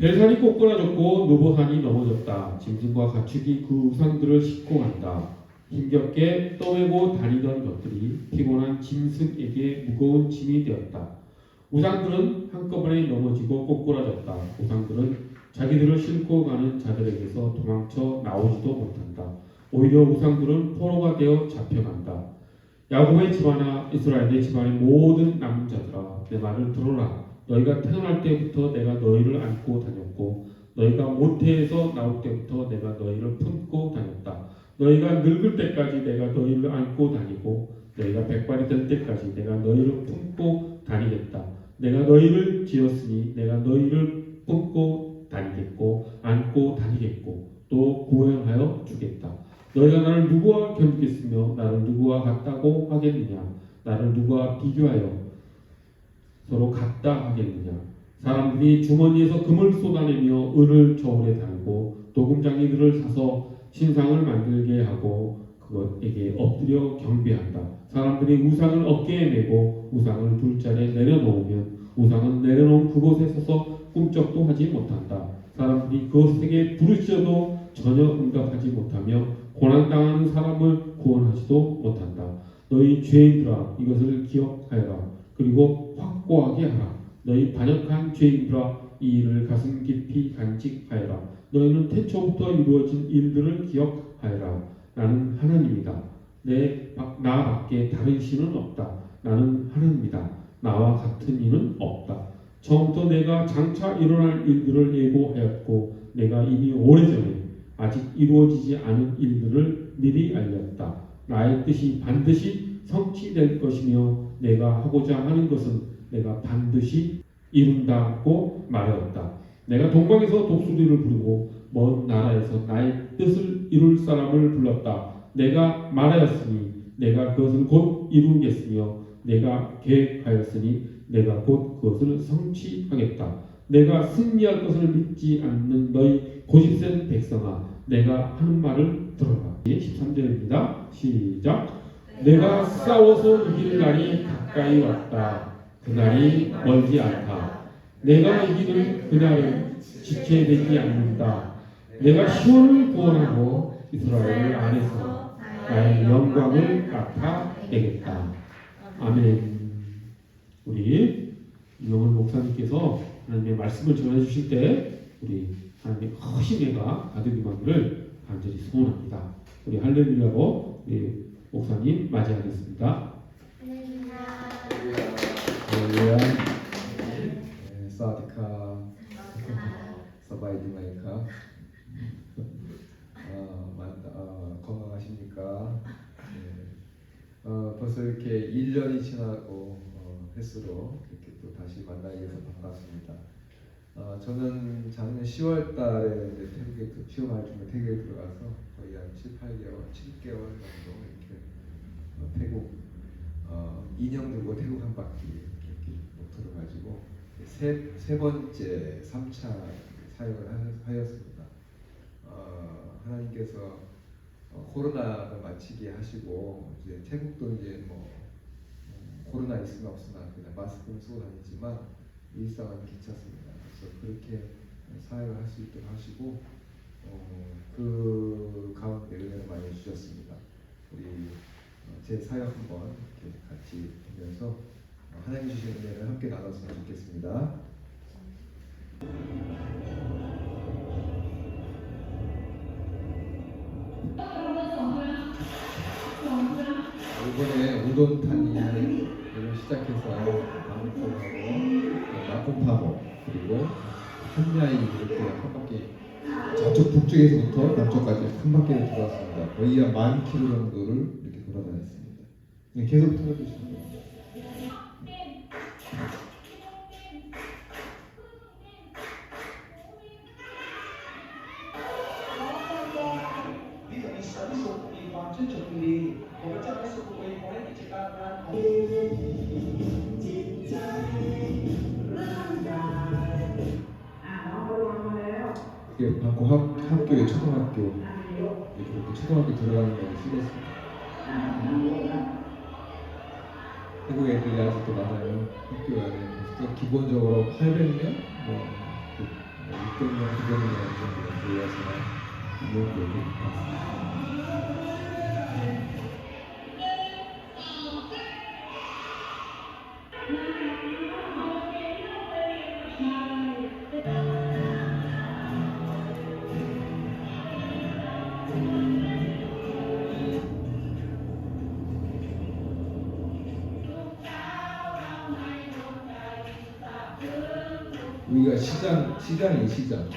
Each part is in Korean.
벨산이 꼬꾸라졌고 느보산이 넘어졌다. 짐승과 가축이 그 우상들을 싣고 간다. 힘겹게 떠매고 다니던 것들이 피곤한 짐승에게 무거운 짐이 되었다. 우상들은 한꺼번에 넘어지고 꼬꾸라졌다. 우상들은 자기들을 싣고 가는 자들에게서 도망쳐 나오지도 못한다. 오히려 우상들은 포로가 되어 잡혀간다. 야곱의 집안아 이스라엘의 집안의 모든 남은 자들아 내 말을 들어라. 너희가 태어날 때부터 내가 너희를 안고 다녔고 너희가 모태에서 나올 때부터 내가 너희를 품고 다녔다. 너희가 늙을 때까지 내가 너희를 안고 다니고 너희가 백발이 될 때까지 내가 너희를 품고 다니겠다. 내가 너희를 지었으니 내가 너희를 품고 다니겠고 안고 다니겠고 또 구원하여 주겠다. 너희가 나를 누구와 견디겠으며 나를 누구와 같다고 하겠느냐. 나를 누구와 비교하여 서로 같다 하겠느냐. 사람들이 주머니에서 금을 쏟아내며 은을 저울에 달고 도금장이들을 사서 신상을 만들게 하고 그것에게 엎드려 경배한다. 사람들이 우상을 어깨에 메고 우상을 둘자리에 내려놓으면 우상은 내려놓은 그곳에 서서 꿈쩍도 하지 못한다. 사람들이 그것에게 부르짖어도 전혀 응답하지 못하며 고난당하는 사람을 구원하지도 못한다. 너희 죄인들아 이것을 기억하여라. 그리고 확고하게 하라. 너희 반역한 죄인들아 이 일을 가슴 깊이 간직하여라. 너희는 태초부터 이루어진 일들을 기억하여라. 나는 하나님이다. 나 밖에 다른 신은 없다. 나는 하나님이다. 나와 같은 이는 없다. 처음부터 내가 장차 일어날 일들을 예고하였고 내가 이미 오래전에 아직 이루어지지 않은 일들을 미리 알렸다. 나의 뜻이 반드시 성취될 것이며 내가 하고자 하는 것은 내가 반드시 이룬다고 말하였다. 내가 동방에서 독수리를 부르고 먼 나라에서 나의 뜻을 이룰 사람을 불렀다. 내가 말하였으니 내가 그것을 곧 이루겠으며 내가 계획하였으니 내가 곧 그것을 성취하겠다. 내가 승리할 것을 믿지 않는 너희 고집센 백성아 내가 하는 말을 들어라. 13절입니다. 시작. 내가 싸워서 이길 날이 가까이 왔다. 그날이 멀지 않다. 내가 이기는 그날은 지체되지 않는다. 내가 시온을 구원하고 이스라엘 안에서 나의 영광을 나타내겠다. 아멘. 우리 이용훈 목사님께서 하나님의 말씀을 전해 주실 때 우리 하나님의 크신 은혜가 가득임하기를 간절히 소원합니다. 우리 할렐루야로 우리 목사님 맞이하겠습니다. 할렐루야. 사와디카. 사바이디마이카. 건강하십니까? 벌써 이렇게 1년이 지나고 횟수로 이렇게 또 다시 만나게 돼서 반갑습니다. 저는 작년 10월 달에 태국에 취업할 준비 태국에 들어가서 거의 한 7개월 정도 이렇게 태국 2년 들고 태국 한 바퀴 이렇게 목표를 가지고 세 번째 3차 사역을 하였습니다. 하나님께서 코로나를 마치게 하시고 이제 태국도 이제 뭐 코로나 있으나 없으나 그냥 마스크를 쓰고 다니지만 일상은 괜찮습니다. 그래서 그렇게 사역을 할 수 있도록 하시고 그 가운데 은혜를 많이 주셨습니다. 우리 제 사역 한번 이렇게 같이 보면서 하나님 주신 은혜를 함께 나눴으면 좋겠습니다. 이번에 우돈 탄이를 시작해서 방콕하고 나콘파모 그리고 한야이 이렇게 한 바퀴 저쪽 북쪽에서부터 남쪽까지 한 바퀴를 돌았습니다. 거의 한 10,000km 정도를 이렇게 돌아다녔습니다. 계속 틀어주시면 됩니다. 이게 방콕 학교의 초등학교 이렇게 초등학교 들어가는 거 쓰겠습니다. 태국 애들이 아직도 많아요. 학교 안에 기본적으로 800명, 600명, 900명 정도 모여서 있는 교회인 것 같습니다. 우리가 시장이 시장.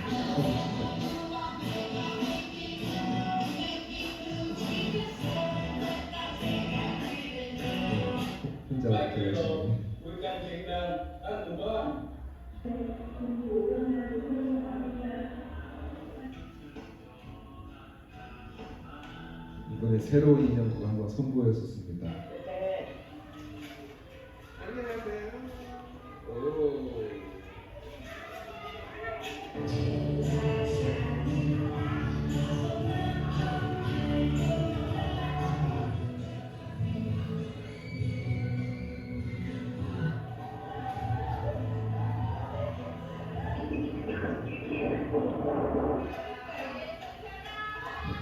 혼자 이렇게 열심히. 이번에 새로운 인형도 한번 선보였었습니다. 안녕하세요. 오.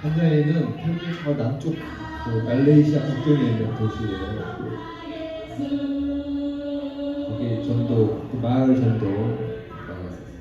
한자에는 태국의 저 남쪽 그 말레이시아 국경에 있는 도시예요. 거기 전도 그 마을 전도 나갔었어요.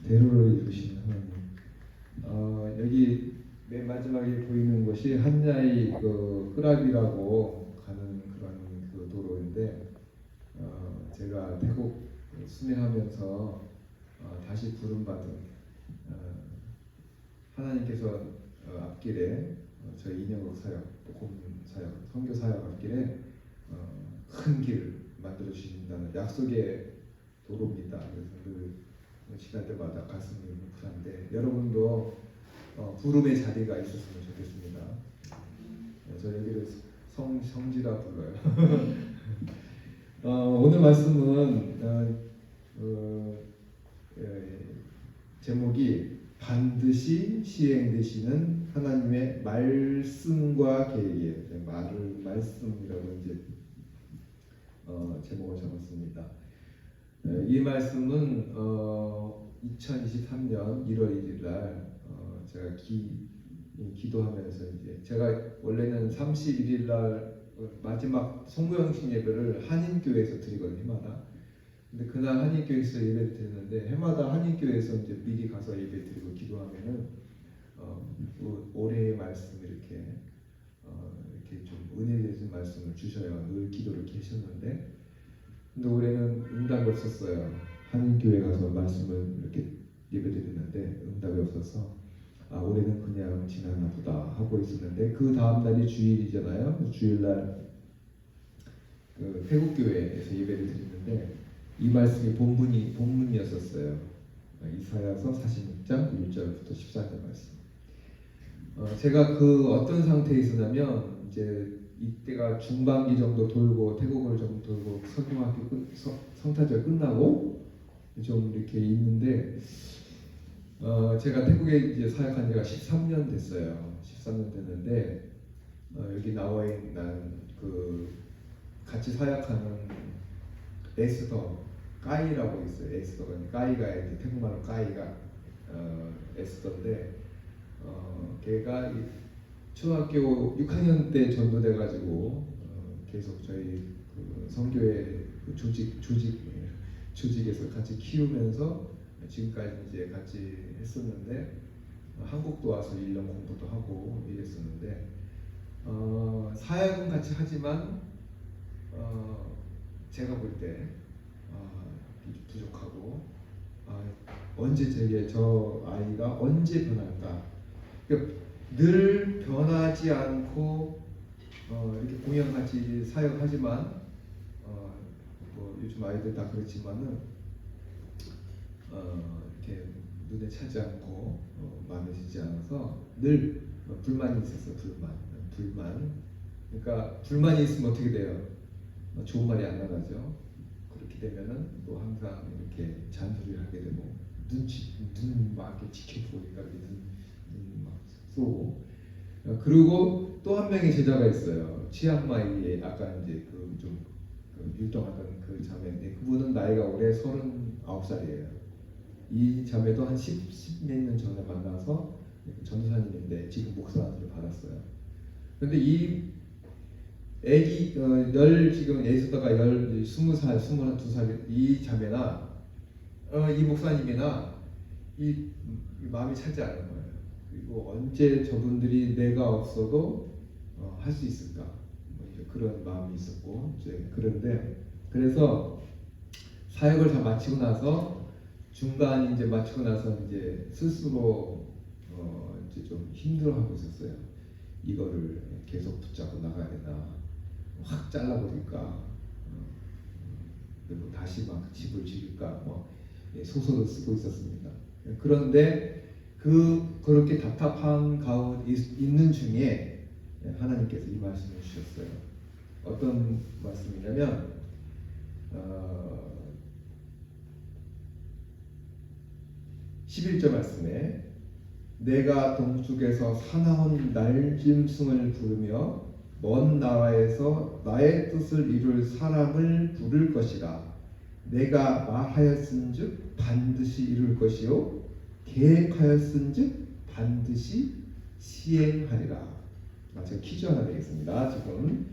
대로를 이루시는 하나님. 여기 맨 마지막에 보이는 것이 한야의 그 끄랍이라고 가는 그런 그 도로인데, 제가 태국 순회하면서 다시 부름받은 하나님께서 앞길에 저희 인형극 사역, 복음 사역, 선교 사역 앞길에 큰 길을 만들어 주신다는 약속의 도로입니다. 그래서 늘 지날 때마다 가슴이 뭉클한데 여러분도 부름의 자리가 있었으면 좋겠습니다. 저 여기를 성지라 불러요. 오늘 말씀은 제목이 반드시 시행되시는 하나님의 말씀과 계획이에요. 말씀이라고 이제 제목을 잡았습니다. 이 말씀은 2023년 1월 1일 날 제가 기도하면서 이제 제가 원래는 31일 날 마지막 송구영신 예배를 한인교회에서 드리거든요, 해마다. 근데 그날 한인교회에서 예배를 드리는데 해마다 한인교회에서 이제 미리 가서 예배 드리고 기도하면은 올해의 말씀 이렇게 좀 은혜 되신 말씀을 주셔요. 늘 기도를 계셨는데. 근데 올해는 응답이 없었어요. 한인교회 가서 말씀을 이렇게 예배드리는데 응답이 없어서 올해는 그냥 지나나 보다 하고 있었는데 그 다음 날이 주일이잖아요. 주일날 그 태국교회에서 예배를 드리는데 이 말씀이 본문이었었어요. 이사야서 46장 1절부터 14절 말씀. 제가 그 어떤 상태에 있었냐면 이제 이때가 중반기 정도 돌고 태국을 좀 돌고 성탄절 끝나고 좀 이렇게 있는데 제가 태국에 이제 사역한 지가 13년 됐어요. 13년 됐는데 여기 나와 있는 그 같이 사역하는 에스더 까이라고 있어요. 에스더가 까이가 이제 태국말로 까이가 에스더인데 걔가 이 초등학교 6학년 때 전도돼 가지고 계속 저희 그 선교회 그 조직에서 같이 키우면서 지금까지 이제 같이 했었는데 한국도 와서 1년 공부도 하고 이랬었는데 사역은 같이 하지만 제가 볼 때 부족하고 언제 저 아이가 언제 변할까? 그러니까 늘 변하지 않고 이렇게 공연같이 사역하지만 뭐 요즘 아이들 다 그렇지만은 이렇게 눈에 차지 않고 마음에 들지 않아서 늘 불만이 있었어요. 불만. 그러니까 불만이 있으면 어떻게 돼요? 좋은 말이 안 나가죠. 그렇게 되면은 또 항상 이렇게 잔소리를 하게 되고 눈 막 이렇게 지켜보니까 눈막 쏘고. 그리고 또 한 명의 제자가 있어요. 치앙마이에 아까 이제 좀 율동하던 그 자매인데 그분은 나이가 올해 39살이에요. 이 자매도 한 10몇 년 전에 만나서 전도사님인데 지금 목사를 받았어요. 근데 이 애기 지금 예수다가 20살, 22살 이 자매나 이 목사님이나 이 마음이 차지 않는 거예요. 그리고 언제 저분들이 내가 없어도 할 수 있을까? 뭐 이제 그런 마음이 있었고 이제 그래서 사역을 다 마치고 나서 중간 이제 마치고 나서 이제 스스로 이제 좀 힘들어하고 있었어요. 이거를 계속 붙잡고 나가야 되나? 확 잘라버릴까? 그리고 다시 막 집을 지을까? 뭐 소설을 쓰고 있었습니다. 그런데 그렇게 답답한 가운데 있는 중에 하나님께서 이 말씀을 주셨어요. 어떤 말씀이냐면 11절 말씀에 내가 동쪽에서 사나운 날짐승을 부르며 먼 나라에서 나의 뜻을 이룰 사람을 부를 것이라. 내가 말하였은즉 반드시 이룰 것이요 계획하였은즉 반드시 시행하리라. 제가 퀴즈 하나 내겠습니다. 지금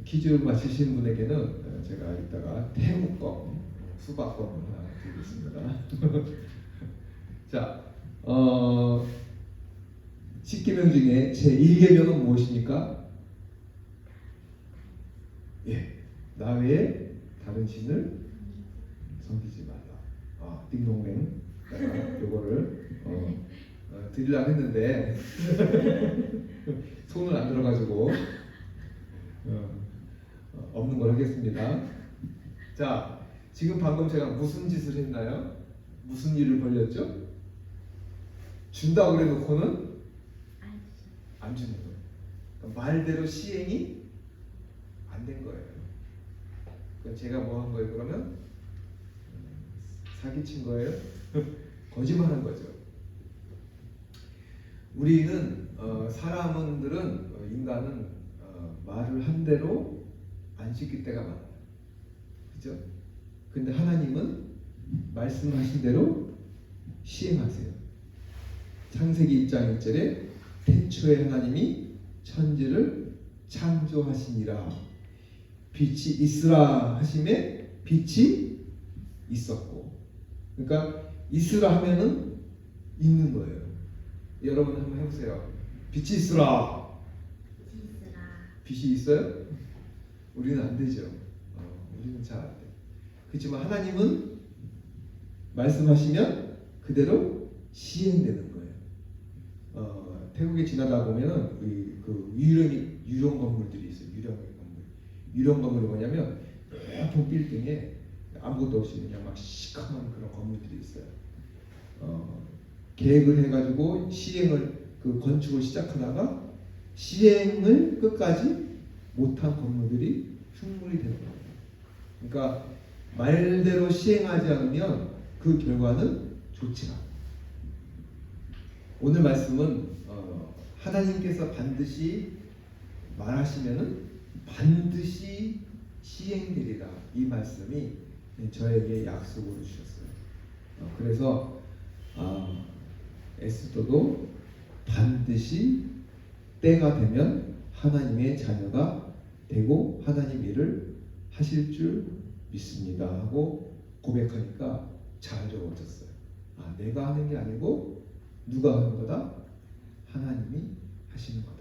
퀴즈 맞히신 분에게는 제가 이따가 태국권 수박권 하나 드리겠습니다. 자, 10계명 중에 제 1계명은 무엇입니까? 예, 나 외에 다른 신을 섬기지 말라. 띵동댕. 내가 요거를 드리려고 했는데 손을 안 들어가지고 없는 걸 하겠습니다. 자, 지금 방금 제가 무슨 짓을 했나요? 무슨 일을 벌였죠? 준다고 그래놓고는 안 주는 거예요. 그러니까 말대로 시행이 안 된 거예요. 그러니까 제가 뭐 한 거예요? 그러면 사기친 거예요? 거짓말한 거죠. 우리는 인간은 말을 한 대로 안 지킬 때가 많아요. 그죠? 근데 하나님은 말씀하신 대로 시행하세요. 창세기 1장 1절에 태초에 하나님이 천지를 창조하시니라. 빛이 있으라 하심에 빛이 있었고. 그러니까 있으라 하면은 있는 거예요. 여러분 한번 해보세요. 빛이 있으라. 빛이 있어요? 우리는 안 되죠. 우리는 잘 안 돼. 그렇지만 하나님은 말씀하시면 그대로 시행되는 거예요. 태국에 지나다 보면은 그 유령 건물들이 있어요. 유령 건물이 뭐냐면 높은 빌딩에 아무것도 없이 그냥 막 시커먼 그런 건물들이 있어요. 계획을 해가지고 시행을 건축을 시작하다가 시행을 끝까지 못한 건물들이 흉물이 되는 거예요. 그러니까 말대로 시행하지 않으면 그 결과는 좋지 않아요. 오늘 말씀은 하나님께서 반드시 말하시면은 반드시 시행되리라, 이 말씀이 저에게 약속으로 주셨어요. 그래서 에스더도 반드시 때가 되면 하나님의 자녀가 되고 하나님 일을 하실 줄 믿습니다 하고 고백하니까 잘 적어졌어요. 내가 하는 게 아니고 누가 하는 거다? 하나님이 하시는 거다.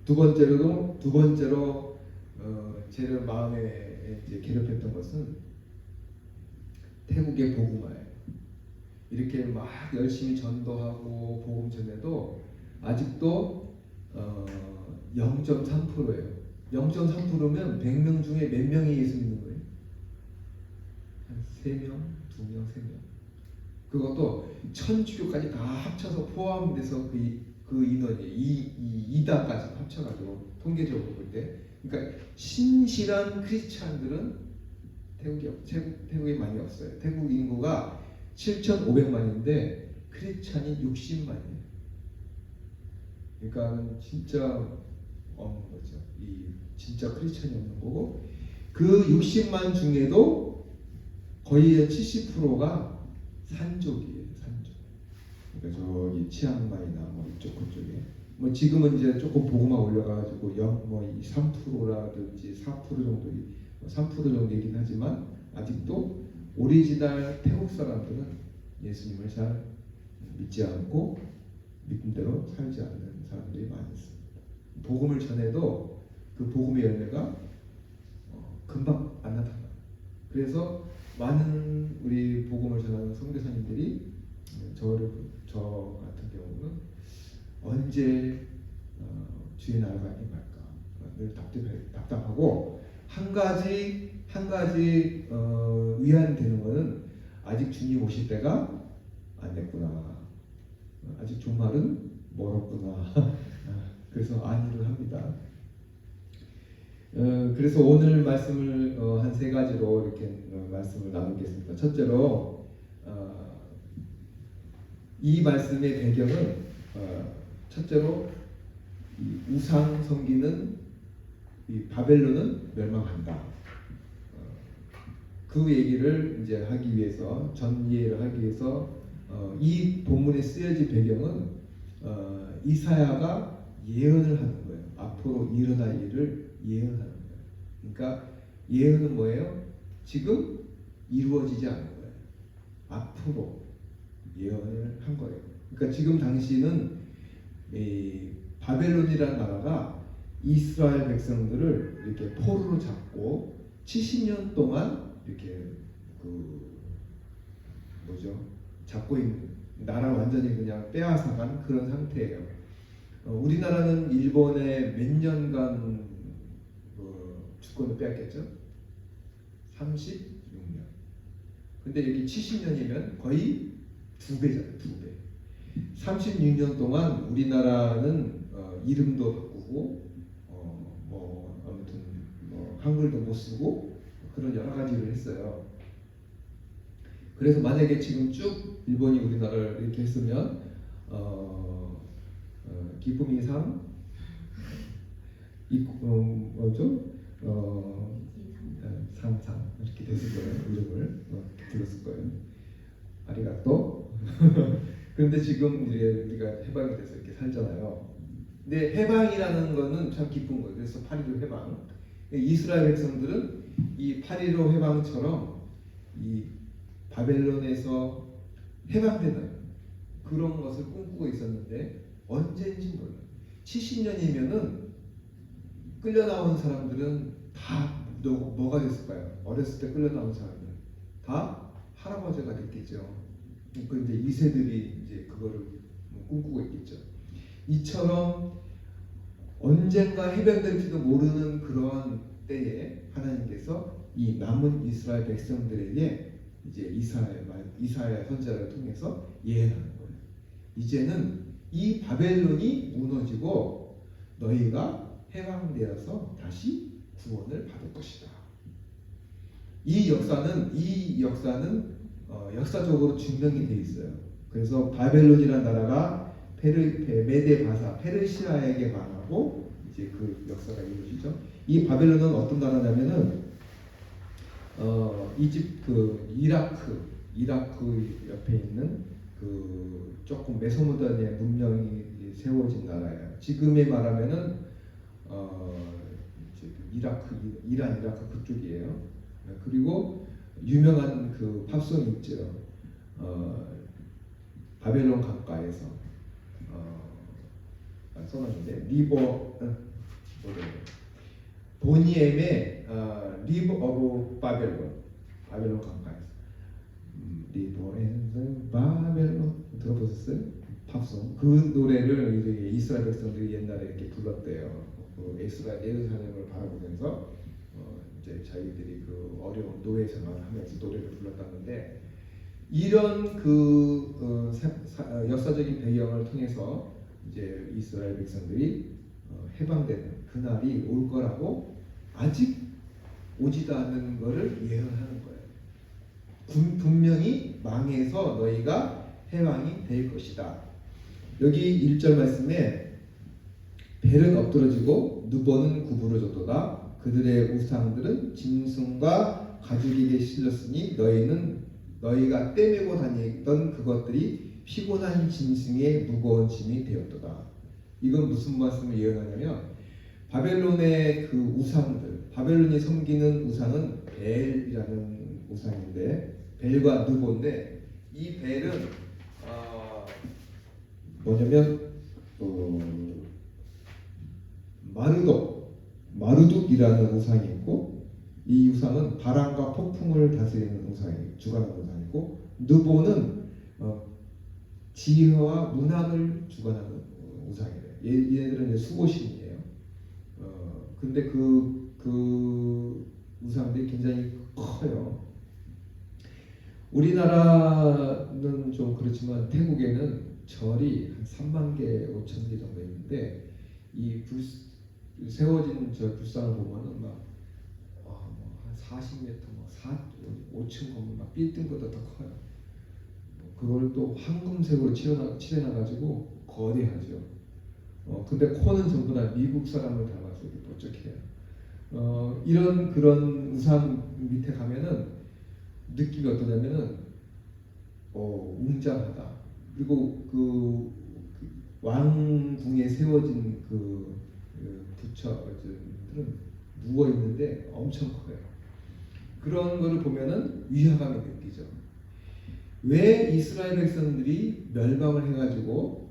두 번째로 제를 마음에 이제 괴롭혔던 것은 태국의 복음화예요. 이렇게 막 열심히 전도하고 복음 전해도 아직도 0.3%예요. 0.3%면 100명 중에 몇 명이 예수 믿는 거예요? 한 3명, 2명, 3명. 그것도 천주교까지 다 합쳐서 포함돼서 그 인원이 2다까지 합쳐가지고 통계적으로 볼 때, 그러니까 신실한 크리스찬들은 태국에 많이 없어요. 태국 인구가 7,500만인데 크리스찬이 60만이에요. 그러니까 진짜 없는 거죠. 이 진짜 크리스찬이 없는 거고, 그 60만 중에도 거의 70%가 산족이에요. 산족. 그러니까 저기 치앙마이나 뭐 이쪽 그쪽에 뭐 지금은 이제 조금 보고만 올려가지고 3%라든지 4% 정도, 3% 정도이긴 하지만 아직도 오리지널 태국 사람들은 예수님을 잘 믿지 않고 믿음대로 살지 않는 사람들이 많이 있습니다. 복음을 전해도 그 복음의 열매가 금방 안 나타나요. 그래서 많은 우리 복음을 전하는 선교사님들이 저 같은 경우는 언제 주의 나라가 임할까 늘 답답하고, 한 가지 위안이 되는 것은 아직 주님 오실 때가 안 됐구나, 아직 종말은 멀었구나. 그래서 안위를 합니다. 그래서 오늘 말씀을 한 3가지로 이렇게 말씀을 나누겠습니다. 첫째로 이 말씀의 배경은 첫째로 이 우상 섬기는 이 바벨론은 멸망한다. 그 얘기를 이제 하기 위해서, 전 이해를 하기 위해서 이 본문에 쓰여진 배경은 이사야가 예언을 하는 거예요. 앞으로 일어날 일을 예언하는 거예요. 그러니까 예언은 뭐예요? 지금 이루어지지 않은 거예요. 앞으로 예언을 한 거예요. 그러니까 지금 당시는 이 바벨론이라는 나라가 이스라엘 백성들을 이렇게 포로로 잡고 70년 동안 이렇게 잡고 있는, 나라 완전히 그냥 빼앗아간 그런 상태예요. 우리나라는 일본에 몇 년간 주권을 빼앗겼죠? 36년. 근데 여기 70년이면 거의 2배잖아요. 2배. 36년 동안 우리나라는 이름도 바꾸고 아무튼 한글도 못 쓰고 그런 여러 가지를 했어요. 그래서 만약에 지금 쭉 일본이 우리나라를 이렇게 했으면 기쁨이상 상상 이렇게 됐을 거예요. 이름을 들었을 거예요. 아리가또. 그런데 지금 이제 우리가 해방이 돼서 이렇게 살잖아요. 근데 해방이라는 거는 참 기쁜 거예요. 그래서 8.15 해방. 이스라엘 백성들은 이 8.15 해방처럼 이 바벨론에서 해방되는 그런 것을 꿈꾸고 있었는데 언제인지 몰라요. 70년이면은 끌려 나온 사람들은 다 뭐가 됐을까요? 어렸을 때 끌려 나온 사람들 다 할아버지가 됐겠죠. 그 이제 2세들이 이제 그거를 꿈꾸고 있겠죠. 이처럼 언젠가 해방될지도 모르는 그러한 때에 하나님께서 이 남은 이스라엘 백성들에게 이제 이사야 선지자를 통해서 예언하는 거예요. 이제는 이 바벨론이 무너지고 너희가 해방되어서 다시 구원을 받을 것이다. 이 역사는 역사적으로 증명이 돼 있어요. 그래서 바벨론이라는 나라가 메데 바사 페르시아에게 망하고 이제 그 역사가 이루어지죠. 이 바벨론은 어떤 나라냐면은 이라크 옆에 있는 그 조금 메소포타미아 문명이 세워진 나라예요. 지금에 말하면은 이제 이란 이라크 그쪽이에요. 그리고 유명한 그 팝송이 있죠. 바벨론 강가에서 써놨는데 보니엠의 리버 오브 바벨론 강가에서 리버 앤 바벨론 들어보셨어요? 팝송 그 노래를 이제 이스라엘 백성들이 옛날에 이렇게 불렀대요. 그 예루살렘을 바라보면서 이제 자기들이 그 어려운 노예 생활하면서 노래를 불렀다는데 이런 역사적인 배경을 통해서 이제 이스라엘 백성들이 해방되는 그날이 올 거라고 아직 오지도 않는 것을 예언하는 거예요. 분명히 망해서 너희가 해방이 될 것이다. 여기 1절 말씀에 벨은 엎드러지고 누보는 구부러졌도다. 그들의 우상들은 짐승과 가죽에게 실렸으니 너희가 떼매고 다니던 그것들이 피곤한 짐승의 무거운 짐이 되었도다. 이건 무슨 말씀을 예언하냐면 바벨론의 그 우상들, 바벨론이 섬기는 우상은 벨이라는 우상인데 벨과 누보인데 이 벨은 뭐냐면 마르둑이라는 우상이 있고 이 우상은 바람과 폭풍을 다스리는 우상이 주관하는 우상이고 누보는 지혜와 문학을 주관하는 우상이래요. 얘네들은 이제 수호신이에요. 근데 그 우상들이 굉장히 커요. 우리나라는 좀 그렇지만 태국에는 절이 한 3만 개, 5천 개 정도 있는데 이 세워진 저 불상을 보면은 한 40m, 5층 건물 막 빌딩보다 더 커요. 그걸 또 황금색으로 칠해놔가지고 거대하죠. 근데 코는 전부 다 미국 사람을 닮아서 이렇게 뾰족해요. 이런 그런 우상 밑에 가면은 느낌이 어떠냐면은 웅장하다. 그리고 그 왕궁에 세워진 그 부처들은 누워 있는데 엄청 커요. 그런 거를 보면은 위화감이 느끼죠. 왜 이스라엘 백성들이 멸망을 해가지고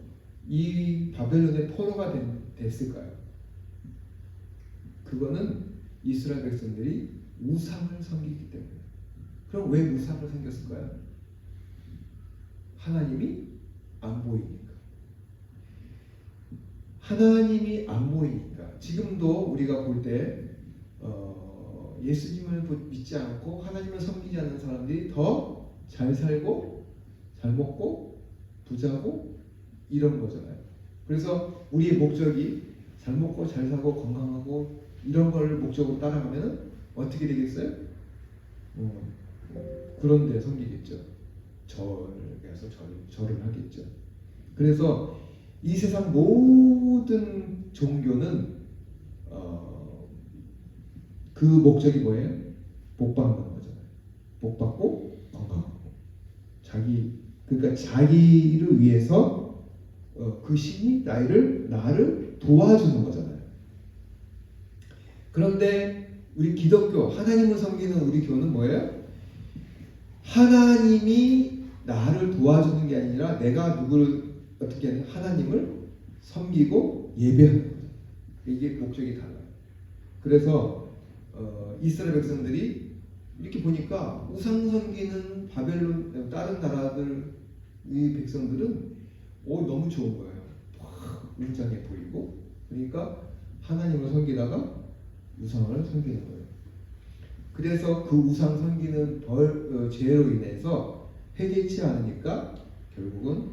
이 바벨론의 포로가 됐을까요? 그거는 이스라엘 백성들이 우상을 섬기기 때문에. 그럼 왜 우상을 섬겼을까요? 하나님이 안 보이니까. 하나님이 안 보이니까. 지금도 우리가 볼 때 예수님을 믿지 않고 하나님을 섬기지 않는 사람들이 더 잘 살고 잘 먹고 부자고 이런 거잖아요. 그래서 우리의 목적이 잘 먹고 잘 살고 건강하고 이런 걸 목적으로 따라가면 어떻게 되겠어요? 그런 데 섬기겠죠. 절에서 절을 하겠죠. 그래서 이 세상 모든 종교는 그 목적이 뭐예요? 복 받는 거잖아요. 복 받고 건강하고 그러니까 자기를 위해서 그 신이 나를 도와주는 거잖아요. 그런데 우리 기독교 하나님을 섬기는 우리 교는 뭐예요? 하나님이 나를 도와주는 게 아니라 내가 누구를 어떻게 하는 하나님을 섬기고 예배하는 거죠. 이게 목적이 달라요. 그래서 이스라엘 백성들이 이렇게 보니까 우상 섬기는 바벨론 다른 나라들 이 백성들은 너무 좋은 거예요. 막 웅장해 보이고 그러니까 하나님을 섬기다가 우상을 섬기는 거예요. 그래서 그 우상 섬기는 죄로 인해서 회개치 않으니까 결국은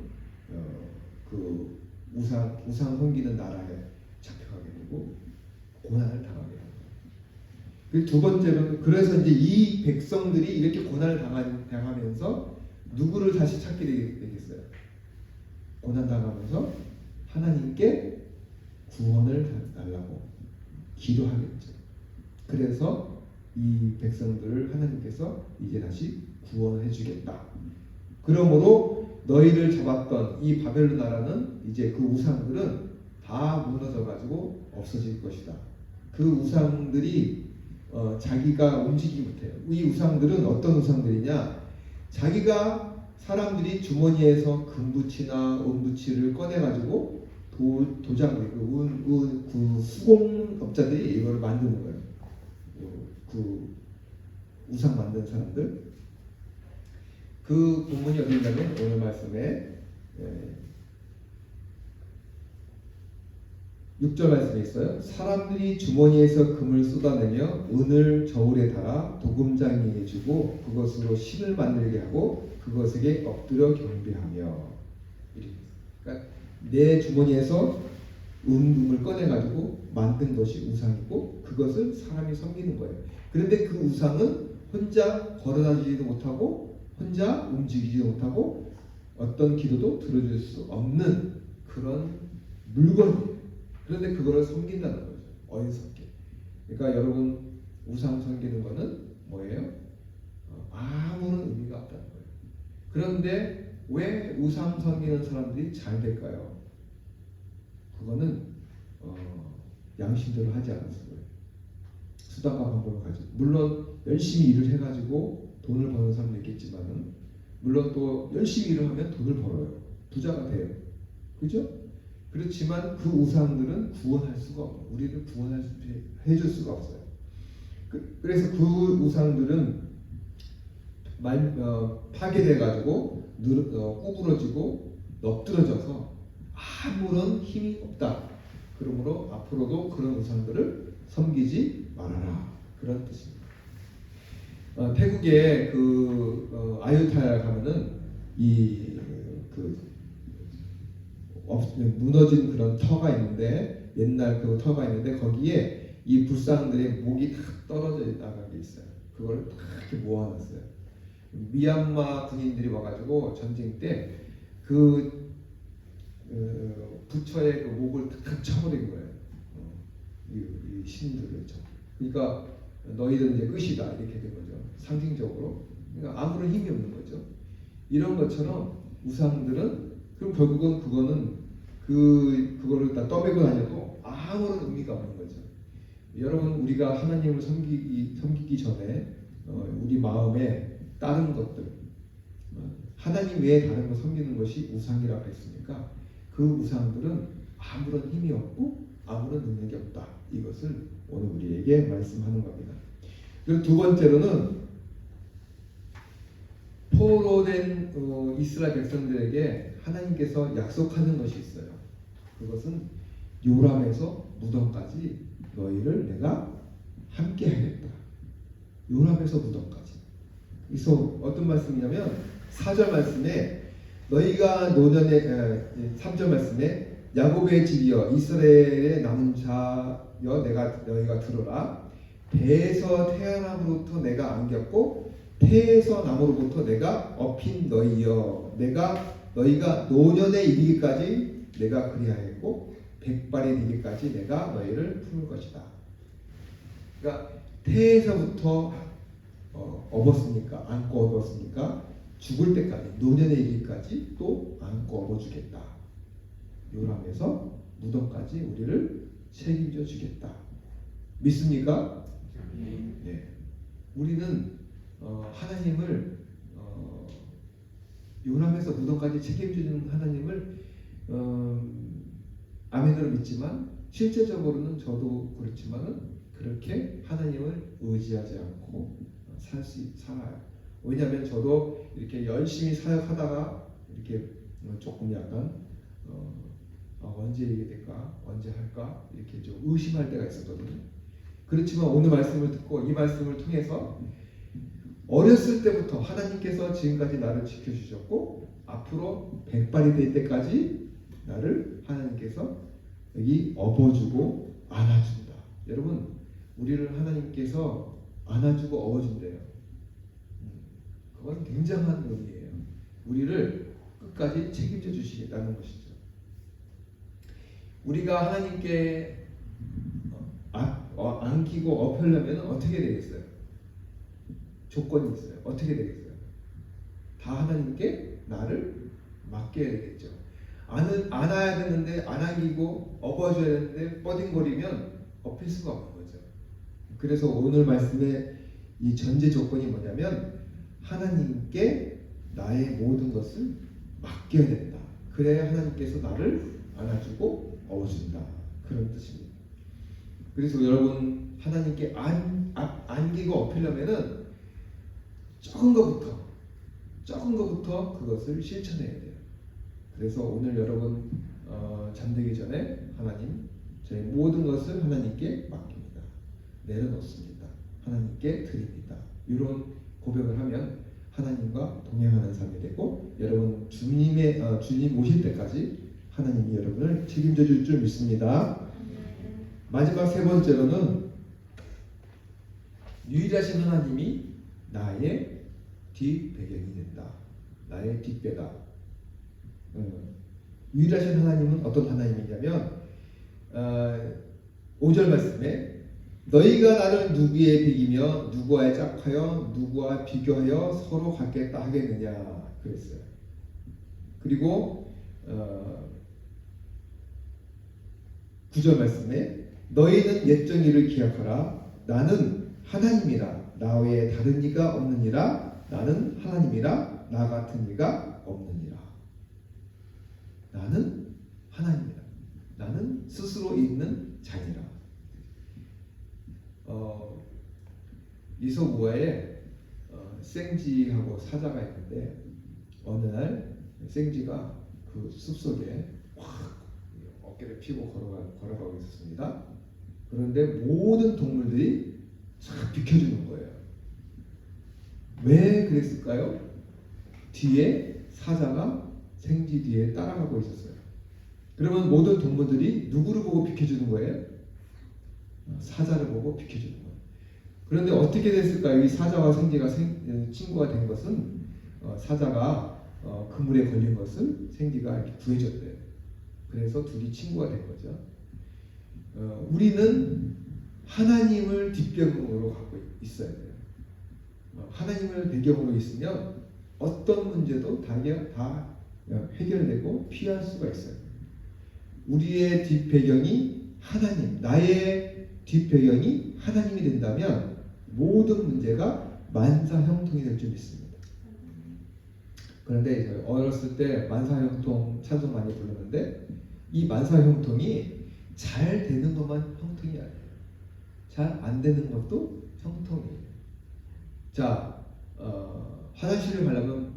그 우상 섬기는 나라에 잡혀가게 되고 고난을 당하게 됩니다. 그 두 번째로는 그래서 이제 이 백성들이 이렇게 고난을 당하면서 누구를 다시 찾게 되겠어요? 고난 당하면서 하나님께 구원을 달라고 기도하겠죠. 그래서 이 백성들을 하나님께서 이제 다시 구원을 해주겠다. 그러므로 너희를 잡았던 이 바벨론 나라는 이제 그 우상들은 다 무너져가지고 없어질 것이다. 그 우상들이 자기가 움직이지 못해요. 이 우상들은 어떤 우상들이냐? 자기가 사람들이 주머니에서 금붙이나 은붙이를 꺼내가지고 도장, 그 수공업자들이 이걸 만드는 거예요. 그 우상 만든 사람들. 그 본문이 어디 있냐면 오늘 말씀에 6절 말씀에 있어요. 사람들이 주머니에서 금을 쏟아내며 은을 저울에 달아 도금장이에 주고 그것으로 신을 만들게 하고 그것에게 엎드려 경배하며. 그러니까 내 주머니에서 금을 꺼내가지고 만든 것이 우상이고 그것을 사람이 섬기는 거예요. 그런데 그 우상은 혼자 걸어다니지도 못하고 혼자 움직이지도 못하고 어떤 기도도 들어줄 수 없는 그런 물건이에요. 그런데 그거를 섬긴다는 거죠. 어리석게. 그러니까 여러분 우상 섬기는 거는 뭐예요? 아무런 의미가 없다는 거예요. 그런데 왜 우상 섬기는 사람들이 잘 될까요? 그거는 양심대로 하지 않았을 거예요. 수단과 방법을 가지고 물론 열심히 일을 해가지고 돈을 버는 사람도 있겠지만은 물론 또 열심히 일을 하면 돈을 벌어요. 부자가 돼요. 그죠? 그렇지만 그 우상들은 구원할 수가 없어요. 우리를 해줄 수가 없어요. 그래서 그 우상들은 파괴돼가지고 구부러지고 엎드러져서 아무런 힘이 없다. 그러므로 앞으로도 그런 우상들을 섬기지 말아라. 그런 뜻입니다. 태국에 그 아유타야 가면은 무너진 그런 터가 있는데 옛날 그 터가 있는데 거기에 이 불상들의 목이 다 떨어져 나간 게 있어요. 그걸 다 이렇게 모아놨어요. 미얀마 군인들이 와가지고 전쟁 때 그 부처의 그 목을 탁 쳐버린 거예요. 이 신들을 쳐. 그러니까 너희들은 이제 끝이다 이렇게 된 거죠. 상징적으로. 그러니까 아무런 힘이 없는 거죠. 이런 것처럼 우상들은 그럼 결국은 그거는 그거를 다 떠매고 다녀도 아무런 의미가 없는 거죠. 여러분 우리가 하나님을 섬기기 전에 우리 마음에 다른 것들 하나님 외에 다른 거 섬기는 것이 우상이라고 했으니까 그 우상들은 아무런 힘이 없고 아무런 능력이 없다. 이것을 오늘 우리에게 말씀하는 겁니다. 그리고 두 번째로는 포로된 이스라엘 백성들에게 하나님께서 약속하는 것이 있어요. 그것은 요람에서 무덤까지 너희를 내가 함께 하겠다. 요람에서 무덤까지. 그래서 어떤 말씀이냐면 4절 말씀에 너희가 노년에 3절 말씀에 야곱의 집이여 이스라엘의 남은 자여 너희가 들어라. 배에서 태어남으로부터 내가 안겼고 태에서 남으로부터 내가 업힌 너희여 너희가 노년에 이르기까지 내가 그리하였고 백발에 이르기까지 내가 너희를 품을 것이다. 그러니까 태에서부터 업었으니까 안고 업었으니까 죽을 때까지 노년에 이르기까지 또 안고 업어주겠다. 요람에서 무덤까지 우리를 책임져 주겠다. 믿습니까? 네. 우리는 하나님을 요람에서 무덤까지 책임지는 하나님을 아멘으로 믿지만 실제적으로는 저도 그렇지만은 그렇게 하나님을 의지하지 않고 살아요. 왜냐하면 저도 이렇게 열심히 사역하다가 이렇게 조금 약간 언제 이게 될까, 언제 할까 이렇게 좀 의심할 때가 있었거든요. 그렇지만 오늘 말씀을 듣고 이 말씀을 통해서 어렸을 때부터 하나님께서 지금까지 나를 지켜주셨고 앞으로 백발이 될 때까지 나를 하나님께서 여기 업어주고 안아준다. 여러분, 우리를 하나님께서 안아주고 업어준대요. 그건 굉장한 의미예요. 우리를 끝까지 책임져 주시겠다는 것이죠. 우리가 하나님께 안기고 업으려면 어떻게 되겠어요? 조건이 있어요. 어떻게 되겠어요? 다 하나님께 나를 맡겨야 되겠죠. 안아야 되는데 안 안기고 업어줘야 되는데 뻗ing거리면 업힐 수가 없는 거죠. 그래서 오늘 말씀의 이 전제 조건이 뭐냐면 하나님께 나의 모든 것을 맡겨야 된다. 그래야 하나님께서 나를 안아주고 업어준다. 그런 뜻입니다. 그래서 여러분 하나님께 안기고 업히려면은 적은 것부터 그것을 실천해야 돼요. 그래서 오늘 여러분 잠들기 전에 하나님 저의 모든 것을 하나님께 맡깁니다. 내려놓습니다. 하나님께 드립니다. 이런 고백을 하면 하나님과 동행하는 삶이 되고 여러분 주님 오실 때까지 하나님이 여러분을 책임져 줄 줄 믿습니다. 마지막 세 번째로는 유일하신 하나님이 나의 뒷배경이 된다. 나의 뒷배다. 유일하신 하나님은 어떤 하나님이냐면 5절 말씀에 너희가 나를 누구의 비기며 누구와의 짝하여 누구와 비교하여 서로 갖겠다 하겠느냐 그랬어요. 그리고 9절 말씀에 너희는 옛 정의를 기억하라. 나는 하나님이라. 나 외에 다른 이가 없느니라. 나는 하나님이라. 나 같은 이가 없느니라. 나는 하나님이라. 나는 스스로 있는 자니라. 이솝우화에 생지하고 사자가 있는데 어느 날 생지가 그 숲속에 확 어깨를 펴고 걸어가고 있었습니다. 그런데 모든 동물들이 쫙 비켜주는 거예요. 왜 그랬을까요? 뒤에 사자가 생지 뒤에 따라가고 있었어요. 그러면 모든 동물들이 누구를 보고 비켜주는 거예요? 사자를 보고 비켜주는 거예요. 그런데 어떻게 됐을까요? 이 사자와 생지가 친구가 된 것은 사자가 그물에 걸린 것을 생지가 이렇게 구해줬대요. 그래서 둘이 친구가 된 거죠. 우리는 하나님을 뒷배경으로 갖고 있어야 돼요. 하나님을 배경으로 있으면 어떤 문제도 다 해결되고 피할 수가 있어요. 우리의 뒷배경이 하나님, 나의 뒷배경이 하나님이 된다면 모든 문제가 만사형통이 될 줄 믿습니다. 그런데 어렸을 때 만사형통 찬송 많이 부르는데 이 만사형통이 잘 되는 것만 형통이 아니에요. 잘 안 되는 것도 형통이에요. 자, 화장실을 가려면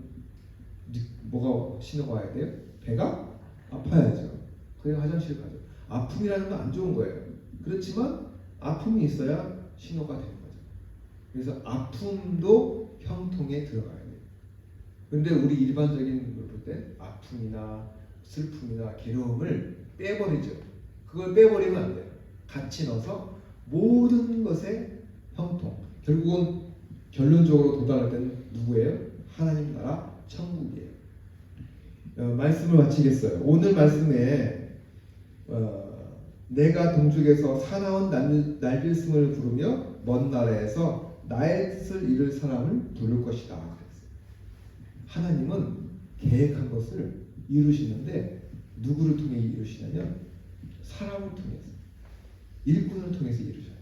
뭐가 신호가 와야 돼요? 배가 아파야죠. 그래야 화장실 가죠. 아픔이라는 건 안 좋은 거예요. 그렇지만 아픔이 있어야 신호가 되는 거죠. 그래서 아픔도 형통에 들어가야 돼요. 그런데 우리 일반적인 걸 볼 때 아픔이나 슬픔이나 괴로움을 빼버리죠. 그걸 빼버리면 안 돼요. 같이 넣어서 모든 것의 형통. 결국은 결론적으로 도달할 때는 누구예요? 하나님 나라 천국이에요. 말씀을 마치겠어요. 오늘 말씀에 내가 동쪽에서 사나운 날빌승을 부르며 먼 나라에서 나의 뜻을 이룰 사람을 부를 것이다. 그랬어요. 하나님은 계획한 것을 이루시는데 누구를 통해 이루시냐면 사람을 통해서, 일꾼을 통해서 이루셔요.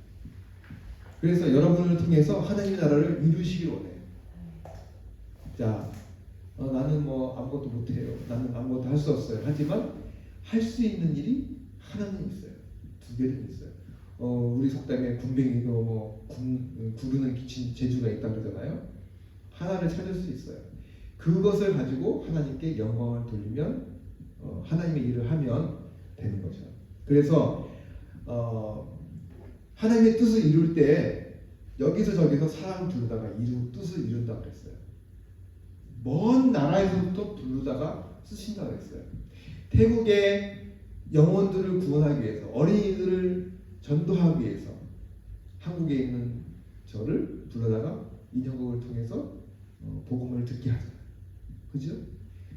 그래서 여러분을 통해서 하나님의 나라를 이루시길 원해요. 자, 나는 뭐 아무것도 못해요. 나는 아무것도 할 수 없어요. 하지만 할 수 있는 일이 하나님 있어요. 두 개는 있어요. 우리 속담에 군뱅이도 구르는 기친 재주가 있다고 그러잖아요. 하나를 찾을 수 있어요. 그것을 가지고 하나님께 영광을 돌리면 하나님의 일을 하면 되는 거죠. 그래서 하나님의 뜻을 이룰 때 여기서 저기서 사람을 부르다가 뜻을 이룬다 그랬어요. 먼 나라에서부터 부르다가 쓰신다 그랬어요. 태국의 영혼들을 구원하기 위해서, 어린이들을 전도하기 위해서 한국에 있는 저를 불러다가 인형극을 통해서 복음을 듣게 하잖아요. 그죠?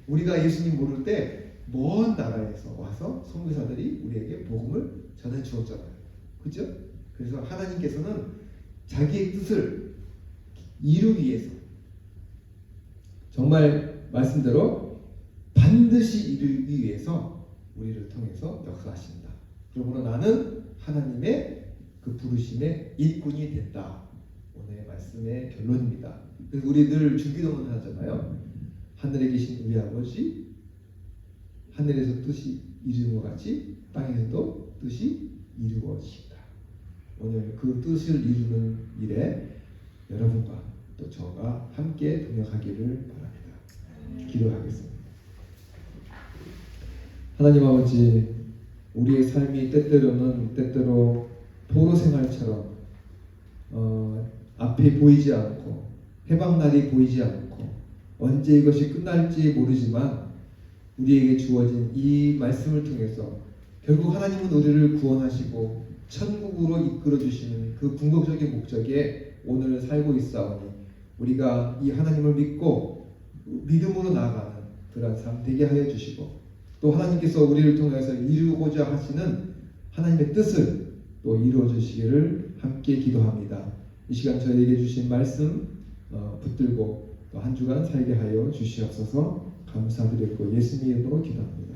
우리가 예수님 모를 때 먼 나라에서 와서 선교사들이 우리에게 복음을 전해 주었잖아요. 그죠? 그래서 하나님께서는 자기의 뜻을 이루기 위해서 정말 말씀대로 반드시 이루기 위해서 우리를 통해서 역사하신다. 그러므로 나는 하나님의 그 부르심의 일꾼이 됐다. 오늘의 말씀의 결론입니다. 그래서 우리 늘 주기도문 하잖아요. 하늘에 계신 우리 아버지, 하늘에서 뜻이 이루는 것 같이 땅에서도 뜻이 이루어지다. 오늘 그 뜻을 이루는 일에 여러분과 또 저가 함께 동역하기를 바랍니다. 기도하겠습니다. 하나님 아버지, 우리의 삶이 때때로 포로 생활처럼 앞이 보이지 않고 해방날이 보이지 않고 언제 이것이 끝날지 모르지만 우리에게 주어진 이 말씀을 통해서 결국 하나님은 우리를 구원하시고 천국으로 이끌어 주시는 그 궁극적인 목적에 오늘 살고 있사오니 우리가 이 하나님을 믿고 믿음으로 나아가는 그러한 삶 되게 하여 주시고 또 하나님께서 우리를 통해서 이루고자 하시는 하나님의 뜻을 또 이루어 주시기를 함께 기도합니다. 이 시간 저희에게 주신 말씀 붙들고 또 한 주간 살게 하여 주시옵소서. 감사드리고 예수님 이름으로 기도합니다.